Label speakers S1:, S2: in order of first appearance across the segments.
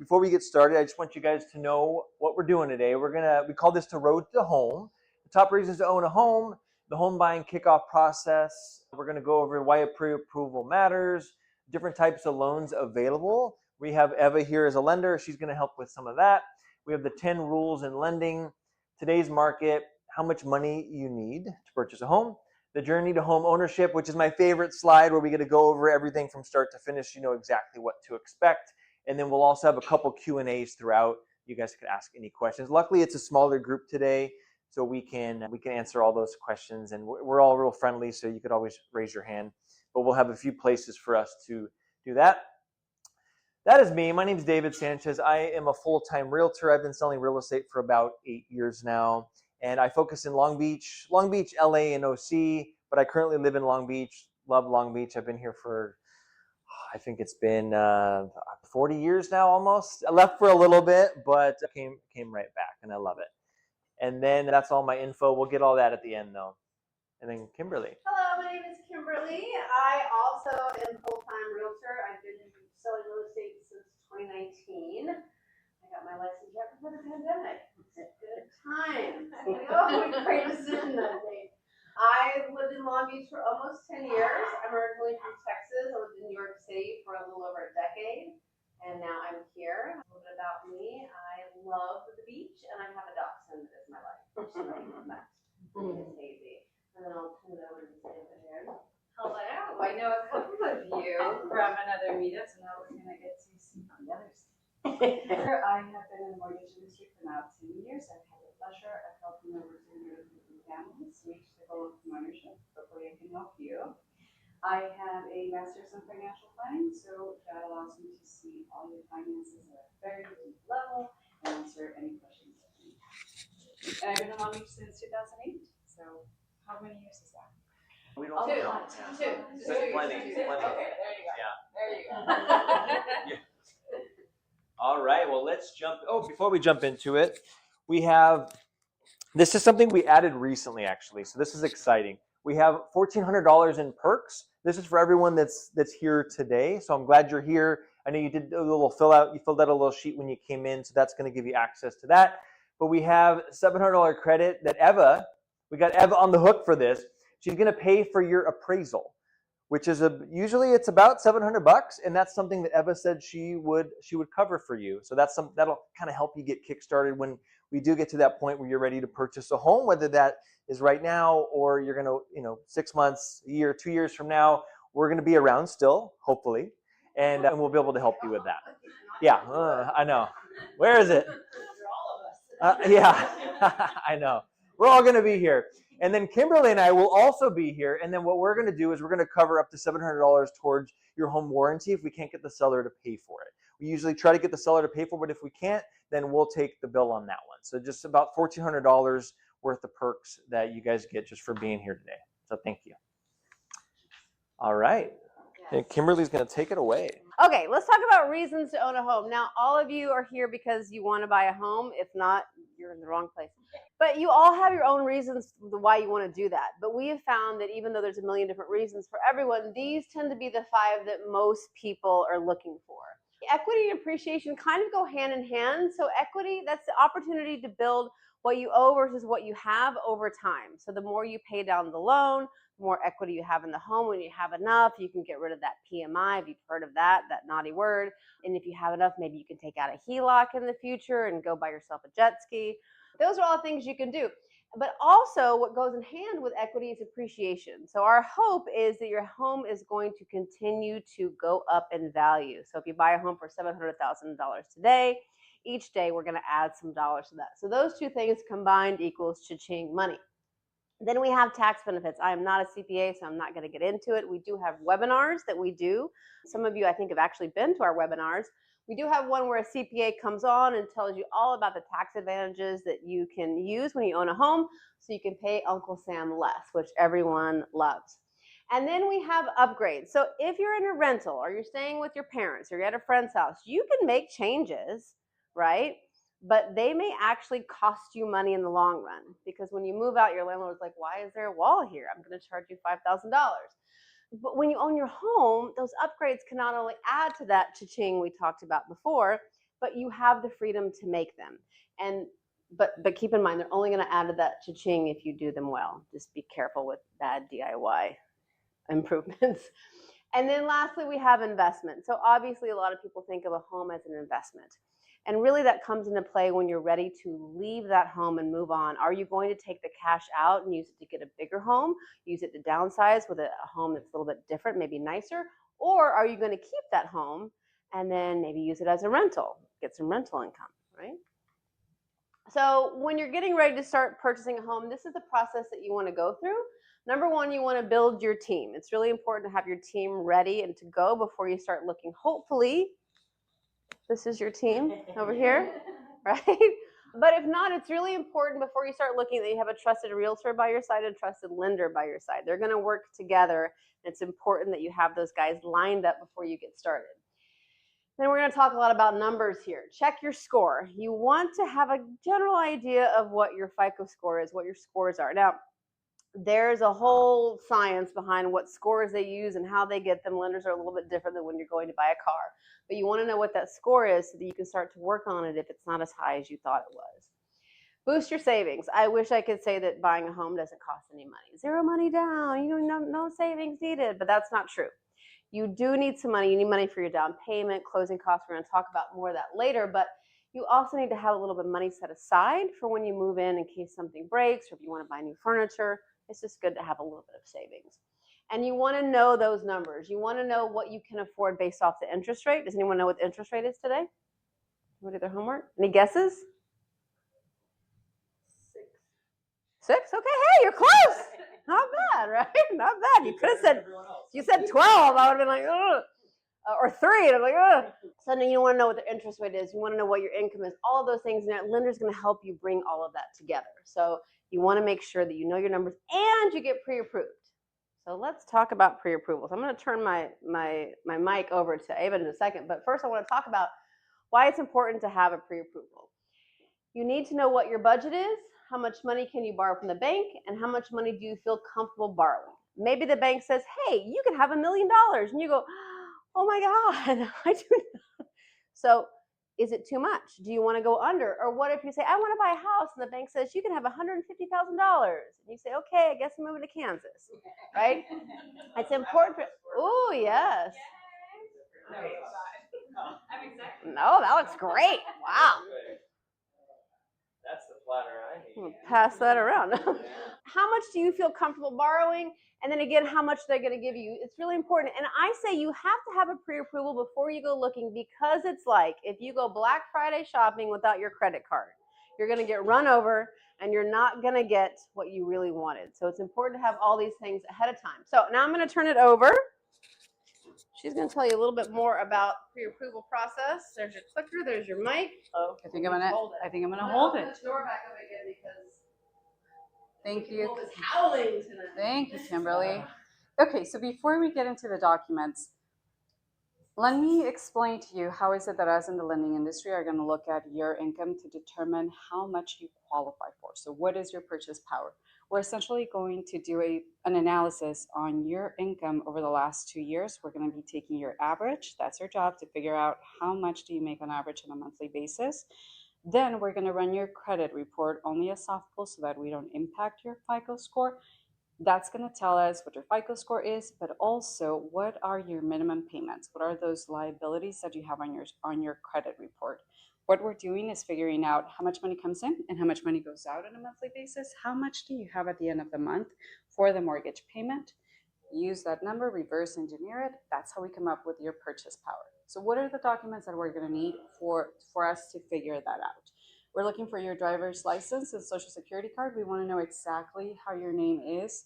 S1: before we get started, I just want you guys to know what we're doing today. We call this the Road to Home. The top reasons to own a home, the home buying kickoff process. We're going to go over why a pre-approval matters, different types of loans available. We have Eva here as a lender. She's going to help with some of that. We have the 10 rules in lending, today's market, how much money you need to purchase a home, the journey to home ownership, which is my favorite slide where we get to go over everything from start to finish. You know exactly what to expect. And then we'll also have a couple Q&As throughout. You guys could ask any questions. Luckily, it's a smaller group today, so we can answer all those questions. And we're all real friendly, so you could always raise your hand. But we'll have a few places for us to do that. That is me. My name is David Sanchez. I am a full-time realtor. I've been selling real estate for about 8 years now. And I focus in Long Beach, LA, and OC. But I currently live in Long Beach. Love Long Beach. I've been here for, I think it's been 40 years now almost. I left for a little bit, but came right back, and I love it. And then that's all my info. We'll get all that at the end, though. And then Kimberly.
S2: Hello, my name is Kimberly. I also am a full-time realtor. I've been selling real estate since 2019. I got my license right before the pandemic. It's a good time. Oh, great decision that day. I lived in Long Beach for almost 10 years. I'm originally from Texas. I lived in New York City for a little over a decade, and now I'm here. A little bit about me. I love the beach, and I have a dachshund that is my life. She's Hazy. And then I'll turn it over to David here.
S3: Hello. I know a couple of you from another meetup, so now we're going to get to see the others. I have been in the mortgage industry for now 10 years. I've had the pleasure of helping over 250 families reach the goal of homeownership. Hopefully I can help you. I have a master's in financial planning, so that allows me to see all your finances at a very deep level and answer any questions that you have. And I've been in Long Beach since 2008, so how many years is that?
S1: We don't know.
S3: Two.
S1: Plenty.
S3: Okay, there you go.
S1: Yeah.
S3: There you go.
S1: Yeah. All right, well, let's jump. Before we jump into it, this is something we added recently, actually. So this is exciting. We have $1,400 in perks. This is for everyone that's here today. So I'm glad you're here. I know you did a little fill out. You filled out a little sheet when you came in, so that's going to give you access to that. But we have $700 credit that we got Eva on the hook for this. She's going to pay for your appraisal, which is usually it's about $700, and that's something that Eva said she would cover for you. So that'll kind of help you get kickstarted when we do get to that point where you're ready to purchase a home, whether that is right now or you're going to, 6 months, a year, 2 years from now. We're going to be around still, hopefully, and we'll be able to help you with that. Yeah, I know. Where is it? Yeah, I know. We're all going to be here. And then Kimberly and I will also be here. And then what we're going to do is we're going to cover up to $700 towards your home warranty if we can't get the seller to pay for it. We usually try to get the seller to pay for it, but if we can't, then we'll take the bill on that one. So just about $1,400 worth of perks that you guys get just for being here today. So thank you. All right. And Kimberly's going to take it away.
S2: Okay, let's talk about reasons to own a home. Now, all of you are here because you want to buy a home. If not, you're in the wrong place. But you all have your own reasons why you want to do that. But we have found that even though there's a million different reasons for everyone, these tend to be the 5 that most people are looking for. Equity and appreciation kind of go hand in hand. So equity, that's the opportunity to build what you owe versus what you have over time. So the more you pay down the loan, the more equity you have in the home. When you have enough, you can get rid of that PMI, if you've heard of that naughty word. And if you have enough, maybe you can take out a HELOC in the future and go buy yourself a jet ski. Those are all things you can do. But also what goes in hand with equity is appreciation. So our hope is that your home is going to continue to go up in value. So if you buy a home for $700,000 today, each day we're going to add some dollars to that. So those two things combined equals cha-ching money. Then we have tax benefits. I am not a CPA, so I'm not going to get into it. We do have webinars that we do. Some of you, I think, have actually been to our webinars. We do have one where a CPA comes on and tells you all about the tax advantages that you can use when you own a home, so you can pay Uncle Sam less, which everyone loves. And then we have upgrades. So if you're in a rental or you're staying with your parents or you're at a friend's house, you can make changes, right? But they may actually cost you money in the long run, because when you move out, your landlord's like, why is there a wall here? I'm going to charge you $5,000. But when you own your home, those upgrades can not only add to that cha-ching we talked about before, but you have the freedom to make them. And but keep in mind, they're only going to add to that cha-ching if you do them well. Just be careful with bad DIY improvements. And then lastly, we have investment. So obviously a lot of people think of a home as an investment. And really that comes into play when you're ready to leave that home and move on. Are you going to take the cash out and use it to get a bigger home, use it to downsize with a home that's a little bit different, maybe nicer? Or are you going to keep that home and then maybe use it as a rental, get some rental income, right? So when you're getting ready to start purchasing a home, this is the process that you want to go through. Number one, you want to build your team. It's really important to have your team ready and to go before you start looking. Hopefully, this is your team over here, right? But if not, it's really important before you start looking that you have a trusted realtor by your side and a trusted lender by your side. They're going to work together. It's important that you have those guys lined up before you get started. Then we're going to talk a lot about numbers here. Check your score. You want to have a general idea of what your FICO score is, what your scores are. Now, there's a whole science behind what scores they use and how they get them. Lenders are a little bit different than when you're going to buy a car. But you want to know what that score is so that you can start to work on it if it's not as high as you thought it was. Boost your savings. I wish I could say that buying a home doesn't cost any money. Zero money down, no savings needed, but that's not true. You do need some money. You need money for your down payment, closing costs. We're going to talk about more of that later, but you also need to have a little bit of money set aside for when you move in case something breaks or if you want to buy new furniture. It's just good to have a little bit of savings. And you want to know those numbers. You want to know what you can afford based off the interest rate. Does anyone know what the interest rate is today? Want to do their homework? Any guesses? 6? Okay, hey, you're close. Not bad, right? Not bad. You could have said, you said 12. I would have been like, ugh. Or 3, and I'm like, ugh. So then you want to know what the interest rate is. You want to know what your income is. All of those things. And that lender's going to help you bring all of that together. So you want to make sure that you know your numbers and you get pre-approved. So let's talk about pre-approvals. I'm going to turn my mic over to Ava in a second. But first I want to talk about why it's important to have a pre-approval. You need to know what your budget is, how much money can you borrow from the bank, and how much money do you feel comfortable borrowing. Maybe the bank says, hey, you can have $1 million. And you go, oh my God, I do not. So is it too much? Do you want to go under? Or what if you say, I want to buy a house, and the bank says you can have $150,000. And you say, okay, I guess I'm moving to Kansas, right? It's important for, oh, yes.
S3: I'm excited.
S2: No, that looks great. Wow.
S1: That's the flatter I need.
S2: We'll pass that around. How much do you feel comfortable borrowing? And then again, how much they're going to give you. It's really important. And I say you have to have a pre-approval before you go looking, because it's like if you go Black Friday shopping without your credit card, you're going to get run over and you're not going to get what you really wanted. So it's important to have all these things ahead of time. So now I'm going to turn it over. She's going to tell you a little bit more about pre-approval process. There's your clicker. There's your mic.
S3: Oh, I think I'm gonna hold it.
S2: Put the door back up again because
S3: Thank you.
S2: Wolf is howling tonight.
S3: Thank you, Kimberly. Okay, so before we get into the documents, let me explain to you how is it that us in the lending industry are going to look at your income to determine how much you qualify for. So what is your purchase power? We're essentially going to do an analysis on your income over the last 2 years. We're going to be taking your average. That's our job, to figure out how much do you make on average on a monthly basis. Then we're going to run your credit report, only a soft pull so that we don't impact your FICO score. That's going to tell us what your FICO score is, but also what are your minimum payments? What are those liabilities that you have on your credit report? What we're doing is figuring out how much money comes in and how much money goes out on a monthly basis. How much do you have at the end of the month for the mortgage payment? Use that number, reverse engineer it. That's how we come up with your purchase power. So what are the documents that we're going to need for us to figure that out? We're looking for your driver's license and social security card. We want to know exactly how your name is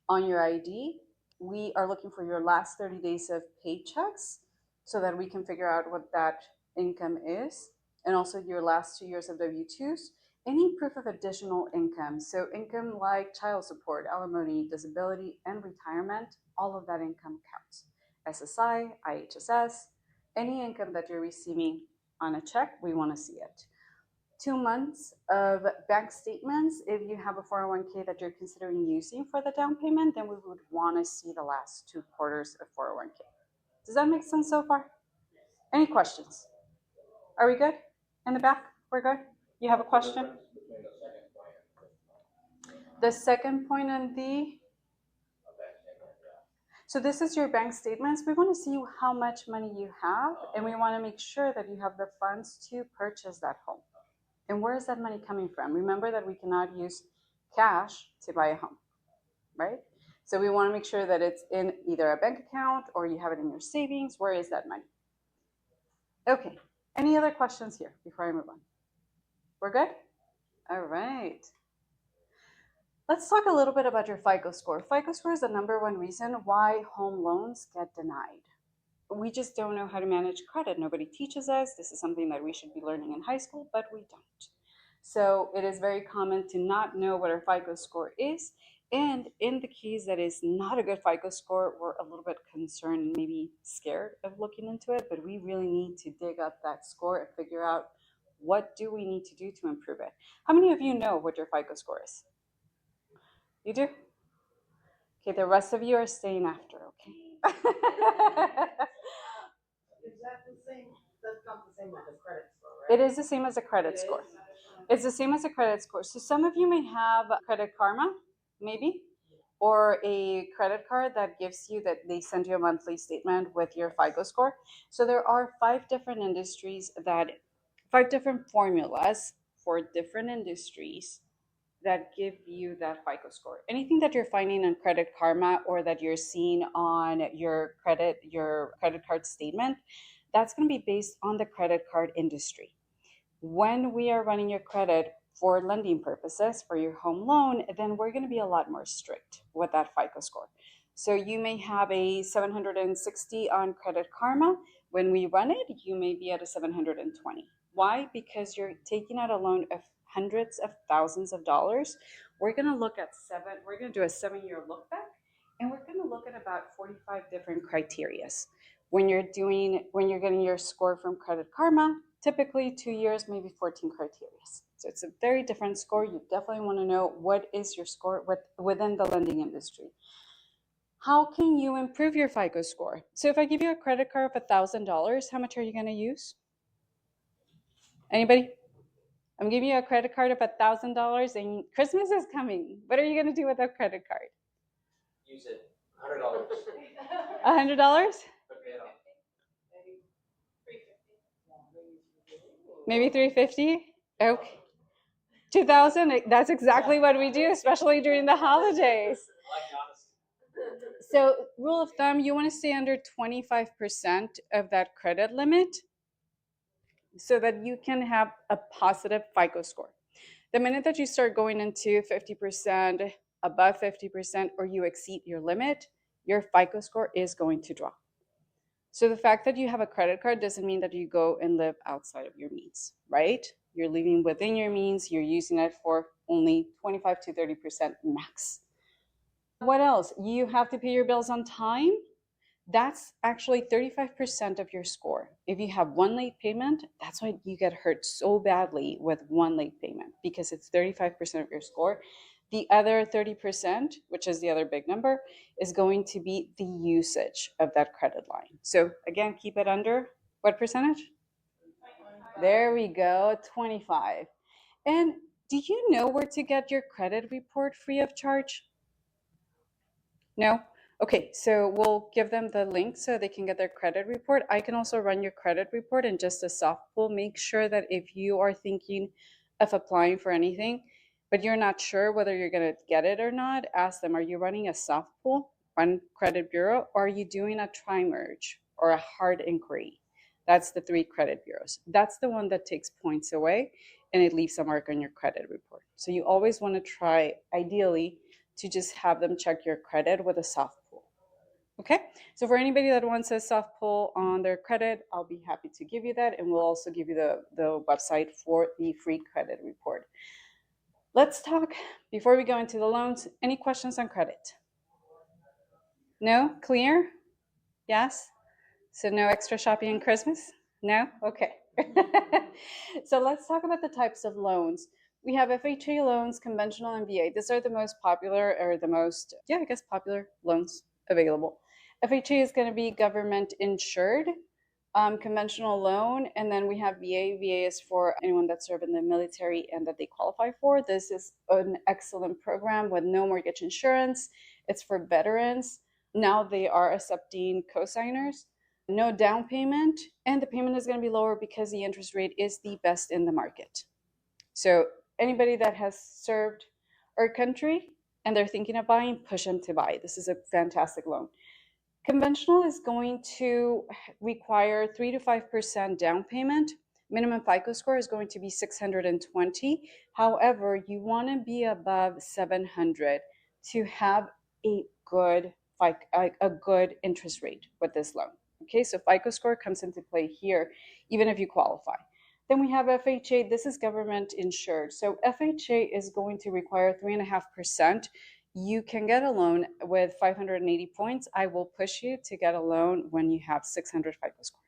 S3: on your ID. We are looking for your last 30 days of paychecks so that we can figure out what that income is, and also your last 2 years of W-2s. Any proof of additional income, so income like child support, alimony, disability, and retirement, all of that income counts. SSI, IHSS, any income that you're receiving on a check, we want to see it. 2 months of bank statements. If you have a 401k that you're considering using for the down payment, then we would want to see the last 2 quarters of 401k. Does that make sense so far? Any questions? Are we good? In the back? We're good? You have a question? The second point on the, so this is your bank statements. We want to see how much money you have, and we want to make sure that you have the funds to purchase that home. And where is that money coming from? Remember that we cannot use cash to buy a home, right? So we want to make sure that it's in either a bank account or you have it in your savings. Where is that money? Okay. Any other questions here before I move on? We're good? All right. Let's talk a little bit about your FICO score. FICO score is the number one reason why home loans get denied. We just don't know how to manage credit. Nobody teaches us. This is something that we should be learning in high school, but we don't. So it is very common to not know what our FICO score is. And in the case that is not a good FICO score, we're a little bit concerned, maybe scared of looking into it, but we really need to dig up that score and figure out what do we need to do to improve it. How many of you know what your FICO score is? You do? Okay, the rest of you are staying after, okay?
S4: Is that the same? That's not the same as a credit score, right?
S3: It is the same as a credit score. It's the same as a credit score. So some of you may have Credit Karma, maybe, or a credit card that gives you that they send you a monthly statement with your FICO score. So there are 5 different industries that 5 different formulas for different industries that give you that FICO score. Anything that you're finding on Credit Karma or that you're seeing on your credit card statement, that's going to be based on the credit card industry. When we are running your credit for lending purposes for your home loan, then we're going to be a lot more strict with that FICO score. So you may have a 760 on Credit Karma. When we run it, you may be at a 720. Why? Because you're taking out a loan of hundreds of thousands of dollars. We're going to look at we're going to do a 7-year look back, and we're going to look at about 45 different criterias. When you're getting your score from Credit Karma, typically 2 years, maybe 14 criteria. So it's a very different score. You definitely want to know what is your score within the lending industry. How can you improve your FICO score? So if I give you a credit card of $1,000, how much are you going to use? Anybody? I'm giving you a credit card of $1,000 and Christmas is coming. What are you going to do with that credit card?
S1: Use it. $100.
S3: $100?
S1: Pay it off.
S3: Maybe $350? Okay. 2000, that's exactly what we do, especially during the holidays. So rule of thumb, you want to stay under 25% of that credit limit so that you can have a positive FICO score. The minute that you start going into 50%, above 50%, or you exceed your limit, your FICO score is going to drop. So the fact that you have a credit card doesn't mean that you go and live outside of your means, right? You're living within your means. You're using it for only 25 to 30% max. What else? You have to pay your bills on time. That's actually 35% of your score. If you have one late payment, that's why you get hurt so badly with one late payment, because it's 35% of your score. The other 30%, which is the other big number, is going to be the usage of that credit line. So again, keep it under what percentage? There we go, 25. And do you know where to get your credit report free of charge? No? Okay, so we'll give them the link so they can get their credit report. I can also run your credit report in just a soft pull. Make sure that if you are thinking of applying for anything, but you're not sure whether you're going to get it or not, ask them, are you running a soft pull on credit bureau, or are you doing a tri-merge or a hard inquiry? That's the 3 credit bureaus. That's the one that takes points away and it leaves a mark on your credit report. So you always want to try, ideally, to just have them check your credit with a soft pull. Okay, so for anybody that wants a soft pull on their credit, I'll be happy to give you that, and we'll also give you the website for the free credit report. Let's talk, before we go into the loans, any questions on credit? No? Clear? Yes? So no extra shopping on Christmas? No? Okay. So let's talk about the types of loans. We have FHA loans, conventional, and VA. These are the most popular, or the most, popular loans available. FHA is going to be government insured.
S5: conventional loan, and then we have VA. VA is for anyone that served in the military and that they qualify for. This is an excellent program with no mortgage insurance. It's for veterans. Now they are accepting cosigners, no down payment, and the payment is going to be lower because the interest rate is the best in the market. So anybody that has served our country and they're thinking of buying, push them to buy. This is a fantastic loan. Conventional is going to require 3 to 5% down payment. Minimum FICO score is going to be 620. However, you want to be above 700 to have a good interest rate with this loan. Okay, so FICO score comes into play here, even if you qualify. Then we have FHA. This is government insured. So FHA is going to require 3.5%. You can get a loan with 580 points. I will push you to get a loan when you have 600 FICO score.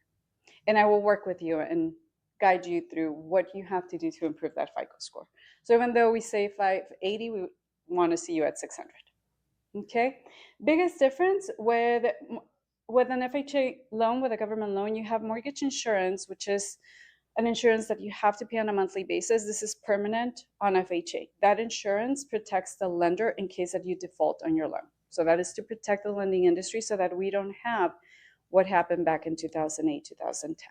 S5: And I will work with you and guide you through what you have to do to improve that FICO score. So even though we say 580, we want to see you at 600. Okay? Biggest difference with an FHA loan, with a government loan, you have mortgage insurance, which is an insurance that you have to pay on a monthly basis. This is permanent on FHA. That insurance protects the lender in case that you default on your loan. So that is to protect the lending industry so that we don't have what happened back in 2008, 2010.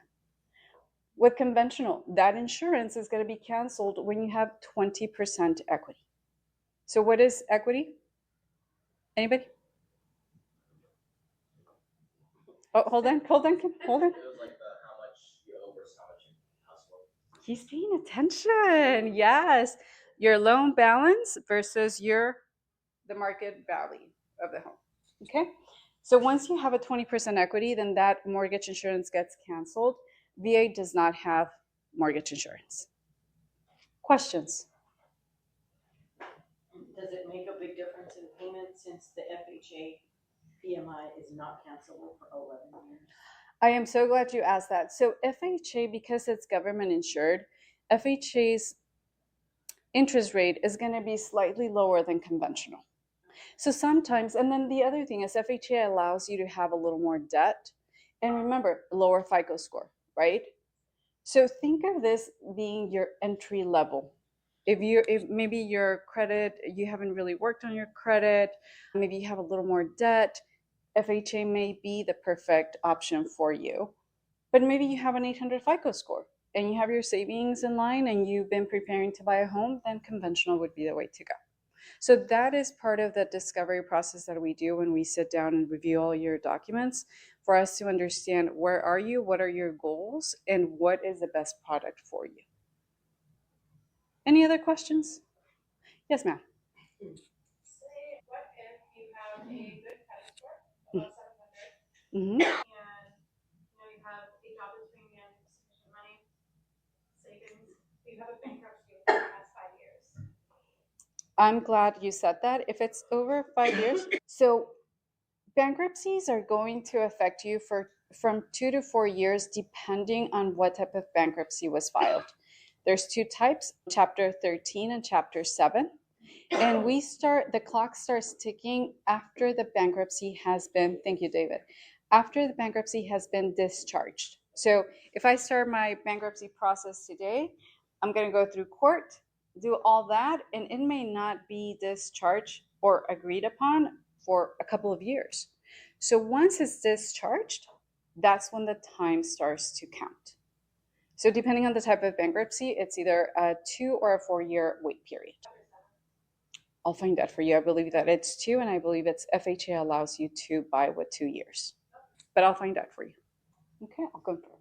S5: With conventional, that insurance is going to be canceled when you have 20% equity. So what is equity? Anybody? Oh, hold on.
S6: It was like how much you owe versus how much you hustle.
S5: He's paying attention. Yes. Your loan balance versus the market value of the home. Okay. So once you have a 20% equity, then that mortgage insurance gets canceled. VA does not have mortgage insurance. Questions?
S4: Does it make a big difference in payment since the FHA PMI is not cancelable for 11 years?
S5: I am so glad you asked that. So FHA, because it's government insured, FHA's interest rate is going to be slightly lower than conventional. So sometimes, and then the other thing is FHA allows you to have a little more debt. And remember, lower FICO score, right? So think of this being your entry level. If maybe your credit, you haven't really worked on your credit, maybe you have a little more debt, FHA may be the perfect option for you. But maybe you have an 800 FICO score and you have your savings in line and you've been preparing to buy a home, then conventional would be the way to go. So that is part of the discovery process that we do when we sit down and review all your documents, for us to understand where are you, what are your goals, and what is the best product for you. Any other questions? Yes, ma'am.
S7: Say, what if you have a good credit score, above 700,
S5: Mm-hmm.
S7: and you have a job that's paying you sufficient money, savings, you have a bankruptcy within the past 5 years?
S5: I'm glad you said that. If it's over 5 years, so bankruptcies are going to affect you from 2 to 4 years, depending on what type of bankruptcy was filed. There's two types, Chapter 13 and Chapter 7. And the clock starts ticking after the bankruptcy has been, thank you, David, after the bankruptcy has been discharged. So if I start my bankruptcy process today, I'm going to go through court, do all that, and it may not be discharged or agreed upon for a couple of years. So once it's discharged, that's when the time starts to count. So depending on the type of bankruptcy, it's either a 2 or a 4-year wait period. I'll find that for you. I believe that it's 2, and I believe it's FHA allows you to buy with 2 years. But I'll find out for you. Okay, I'll confirm.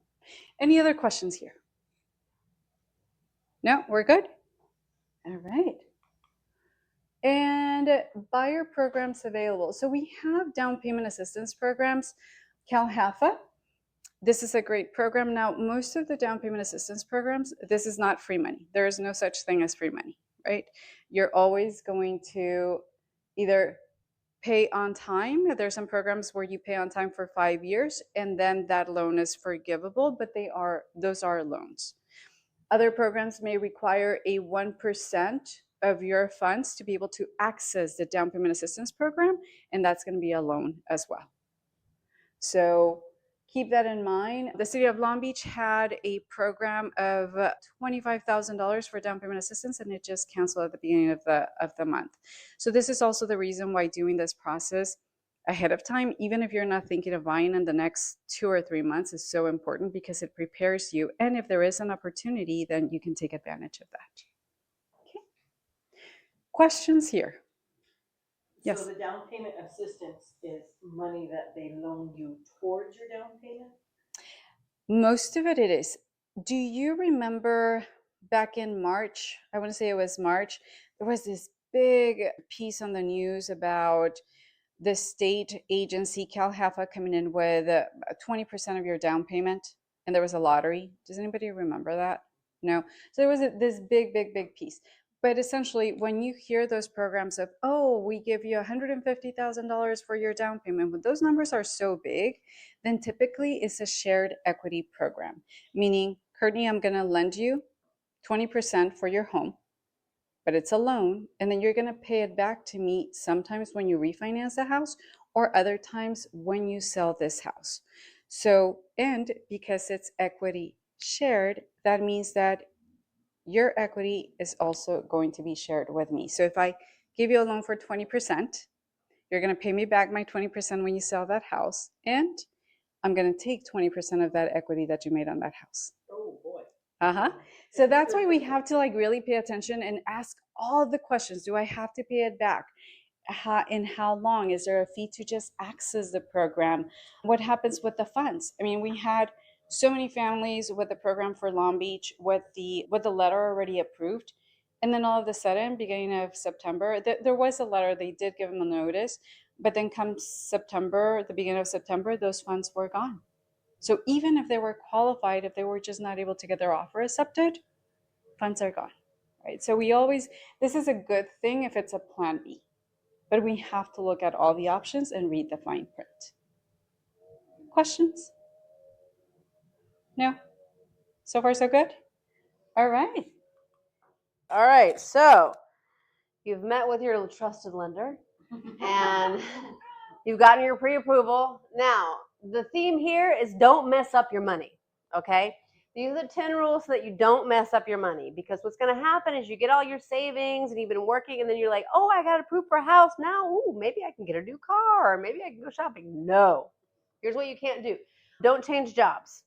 S5: Any other questions here? No, we're good? All right. And buyer programs available. So we have down payment assistance programs. CalHFA, this is a great program. Now, most of the down payment assistance programs, this is not free money. There is no such thing as free money, right? You're always going to either pay on time. There's some programs where you pay on time for 5 years and then that loan is forgivable, but those are loans. Other programs may require a 1% of your funds to be able to access the down payment assistance program, and that's going to be a loan as well. So keep that in mind. The city of Long Beach had a program of $25,000 for down payment assistance, and it just canceled at the beginning of the month. So this is also the reason why doing this process ahead of time, even if you're not thinking of buying in the next 2 or 3 months, is so important because it prepares you. And if there is an opportunity, then you can take advantage of that. Okay. Questions here? Yes.
S4: So the down payment assistance is money that they loan you towards your down payment?
S5: Most of it is. Do you remember back in March? I want to say it was March. There was this big piece on the news about the state agency, CalHFA, coming in with 20% of your down payment, and there was a lottery. Does anybody remember that? No. So there was this big piece. But essentially, when you hear those programs of, oh, we give you $150,000 for your down payment, when those numbers are so big, then typically it's a shared equity program, meaning, Courtney, I'm going to lend you 20% for your home, but it's a loan, and then you're going to pay it back to me sometimes when you refinance the house or other times when you sell this house. So, and because it's equity shared, that means that your equity is also going to be shared with me. So if I give you a loan for 20%, you're going to pay me back my 20% when you sell that house, and I'm going to take 20% of that equity that you made on that house.
S4: Oh, boy.
S5: So that's why we have to really pay attention and ask all the questions. Do I have to pay it back? In how long? Is there a fee to just access the program? What happens with the funds? I mean, we had so many families with the program for Long Beach with the letter already approved. And then all of a sudden, beginning of September, there was a letter, they did give them a notice, but then come September, the beginning of September, those funds were gone. So even if they were qualified, if they were just not able to get their offer accepted, funds are gone, right? So this is a good thing if it's a plan B, but we have to look at all the options and read the fine print. Questions? No? So far, so good? All right.
S2: All right, so you've met with your trusted lender and you've gotten your pre-approval. Now, the theme here is don't mess up your money, okay? These are the 10 rules so that you don't mess up your money, because what's going to happen is you get all your savings and you've been working and then you're like, oh, I got approved for a house now. Ooh, maybe I can get a new car or maybe I can go shopping. No. Here's what you can't do. Don't change jobs.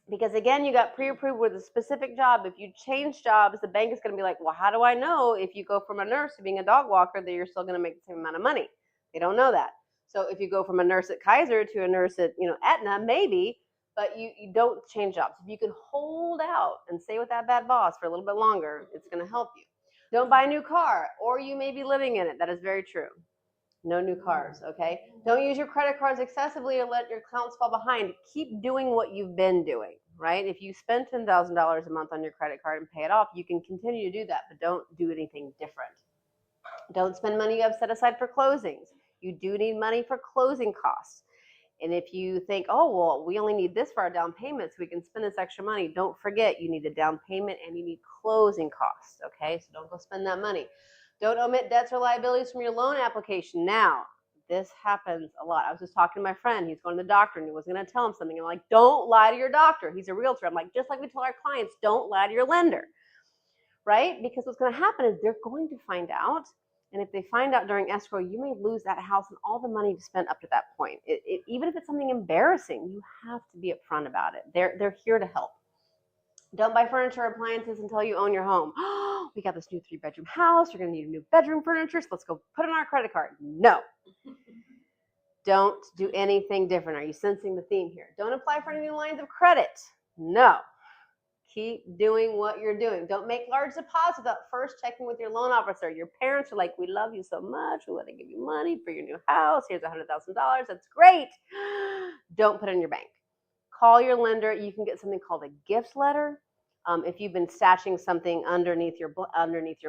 S2: Because again, you got pre-approved with a specific job. If you change jobs, the bank is going to be like, well, how do I know if you go from a nurse to being a dog walker that you're still going to make the same amount of money? They don't know that. So if you go from a nurse at Kaiser to a nurse at Aetna, maybe, but you don't change jobs. If you can hold out and stay with that bad boss for a little bit longer, it's going to help you. Don't buy a new car, or you may be living in it. That is very true. No new cars, okay? Don't use your credit cards excessively or let your accounts fall behind. Keep doing what you've been doing, right? If you spend $10,000 a month on your credit card and pay it off, you can continue to do that, but don't do anything different. Don't spend money you have set aside for closings. You do need money for closing costs. And if you think, oh, well, we only need this for our down payment, so we can spend this extra money, don't forget you need a down payment and you need closing costs, okay? So don't go spend that money. Don't omit debts or liabilities from your loan application. Now, this happens a lot. I was just talking to my friend. He's going to the doctor and he was going to tell him something. I'm like, don't lie to your doctor. He's a realtor. I'm like, just like we tell our clients, don't lie to your lender, right? Because what's going to happen is they're going to find out. And if they find out during escrow, you may lose that house and all the money you've spent up to that point. Even if it's something embarrassing, you have to be upfront about it. They're here to help. Don't buy furniture or appliances until you own your home. Oh, we got this new 3-bedroom house. You're going to need a new bedroom furniture, so let's go put it on our credit card. No. Don't do anything different. Are you sensing the theme here? Don't apply for any new lines of credit. No. Keep doing what you're doing. Don't make large deposits without first checking with your loan officer. Your parents are like, we love you so much. We want to give you money for your new house. Here's $100,000. That's great. Don't put it in your bank. Call your lender. You can get something called a gift letter. If you've been stashing something underneath your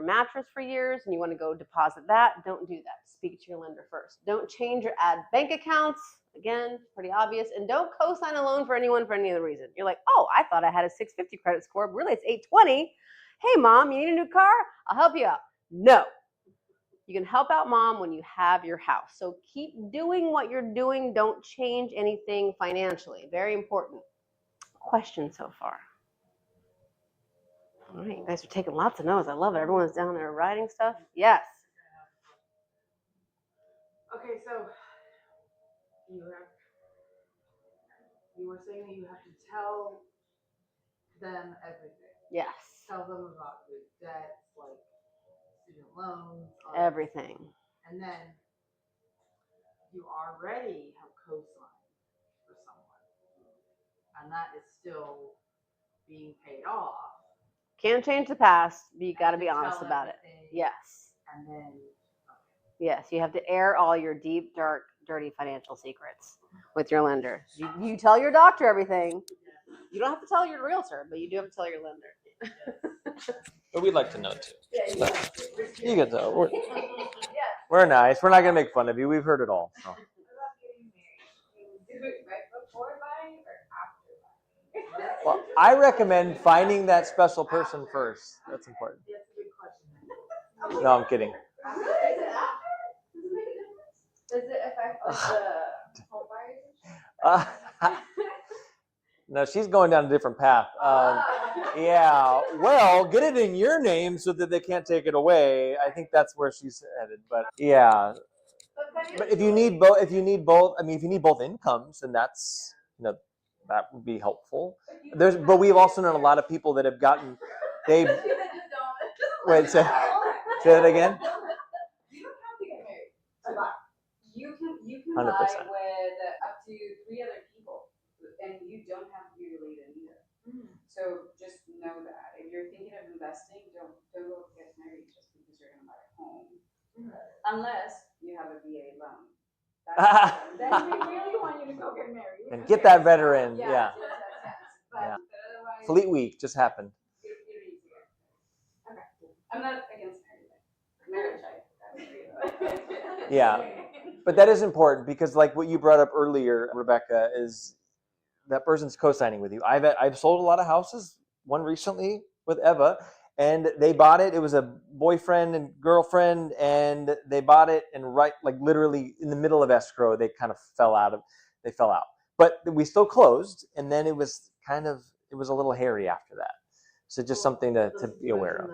S2: mattress for years and you want to go deposit that, don't do that. Speak to your lender first. Don't change or add bank accounts. Again, pretty obvious. And don't co-sign a loan for anyone for any other reason. You're like, oh, I thought I had a 650 credit score. Really, it's 820. Hey, Mom, you need a new car? I'll help you out. No. You can help out mom when you have your house. So keep doing what you're doing. Don't change anything financially. Very important. Question so far. All right, you guys are taking lots of notes. I love it. Everyone's down there writing stuff. Yes.
S8: Okay, so you were saying that you have to tell them everything.
S2: Yes.
S8: Tell them about your debts, like student loans,
S2: Everything.
S8: and then you already have co-signed for someone, and that is still being paid off.
S2: Can't change the past, but you got to be
S8: Tell
S2: honest about it.
S8: everything,
S2: Yes.
S8: And then
S2: Yes, you have to air all your deep, dark, dirty financial secrets with your lender. You tell your doctor everything. You don't have to tell your realtor, but you do have to tell your lender.
S1: But we'd like to know too.
S2: Yeah,
S1: You get to. We're nice. We're not gonna make fun of you. We've heard it all. So.
S3: What about getting married? Do you do it right before buying or after buying?
S1: Well, I recommend finding that special person first. That's important.
S8: that's a good question.
S1: No, I'm kidding.
S3: Is it after? Does it make a difference? Does it affect like the home buyers?
S1: No, she's going down a different path. Yeah, well, get it in your name so that they can't take it away. I think that's where she's headed. But yeah, but if you need both, I mean, if you need both incomes, then that's that would be helpful. But we've also known a lot of people that have gotten they. Wait, say that again.
S3: You don't have to get married to buy. You can
S1: 100%.
S3: buy with up to 3 other people, and you don't have to be related either. So just know that if you're thinking of investing, don't go get married just because you're gonna buy a home, unless you have a VA loan. Then we really want you to go get married
S1: And get that veteran. Yeah.
S3: Yes. But,
S1: Yeah.
S3: but otherwise,
S1: Fleet Week just happened.
S3: you're easier. Okay. I'm not against marriage.
S1: Yeah. But that is important because, like what you brought up earlier, Rebecca, is that person's co-signing with you. I've sold a lot of houses. One recently with Eva, and they bought it. It was a boyfriend and girlfriend, and they bought it, and literally in the middle of escrow, they kind of fell out. But we still closed, and then it was a little hairy after that. So just something to be aware of.